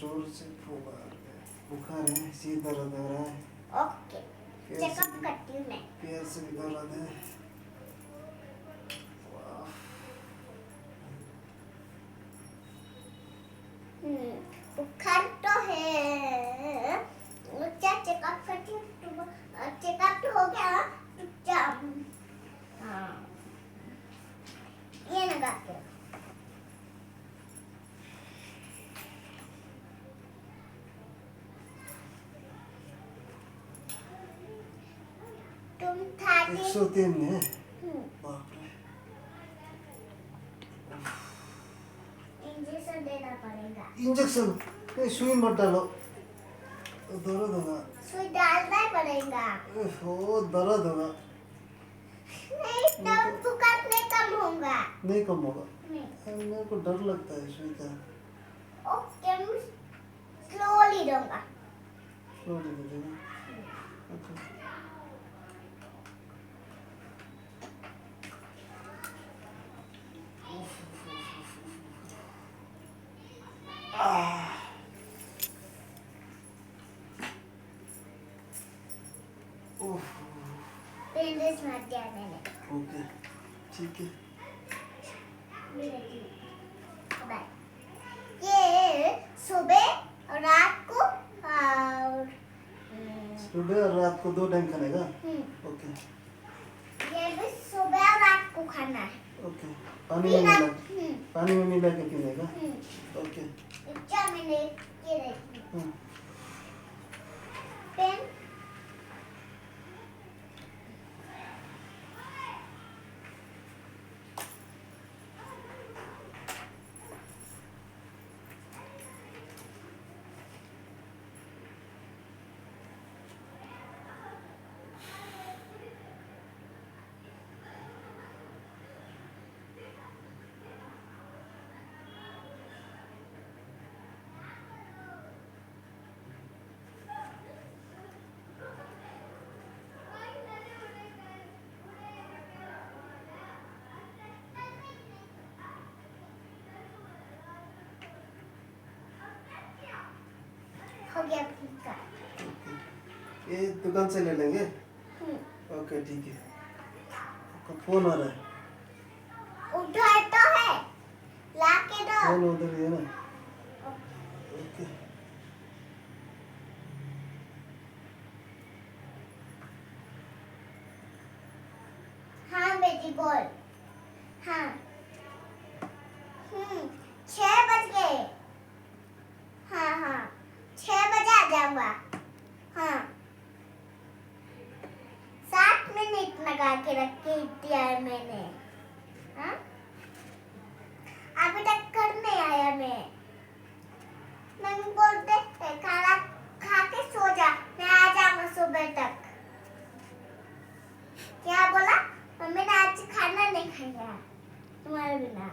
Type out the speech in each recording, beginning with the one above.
जोर से बुखार है, सिर दर्द हो रहा है। ओके, चेकअप करती हूँ मैं। पैर से भी दर्द है। बुखार तो है, क्या चेकअप करती हूँ। चेकअप तो हो गया, चुपचाप ये लगा के तुम 103 है। बाप रे। इंजेक्शन देना पड़ेगा। इंजेक्शन सुई मत डालो, दर्द होगा। सुई डालना ही पड़ेगा। ओ दर्द होगा। नहीं तब बुखार नहीं कम होगा। नहीं कम होगा। मेरे को डर लगता है सुई का। ओके, स्लोली दूंगा। Slowly they Dena. Okay. Bandage मार दिया मैंने। ओके, ठीक है। बाय। ये सुबह और रात को और सुबह और रात को 2 टाइम खाने का। ओके। ये भी सुबह और रात को खाना है। ओके। पानी में मिला के पीने का। ओके। क्या मैंने ये देखी पेन। हो गया फीका। ये दुकान से ले लेंगे। ओके, ठीक है। आपका फोन आ रहा है। उधर तो है, लाके दो। फोन उधर ही है ना। ओके। हाँ बेटी बोल। हाँ 6 बज गए। हाँ 6 बजे आ जाऊंगा। हाँ 7 मिनट लगा के रखे दिया है मैंने। हाँ अभी तक कर नहीं आया मैं बोलते खाना खा के सो जा, मैं आ जाऊंगा सुबह तक। क्या बोला? मम्मी ने आज खाना नहीं खाया तुम्हारे बिना।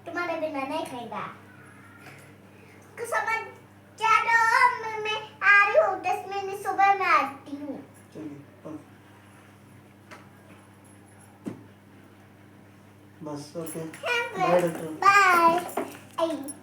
तुम्हारे बिना नहीं खाएगा। समझ जा दो, मैं आ रही हूँ 10 मिनट, सुबह में आती हूँ। बस ओके। By doctor. बाय।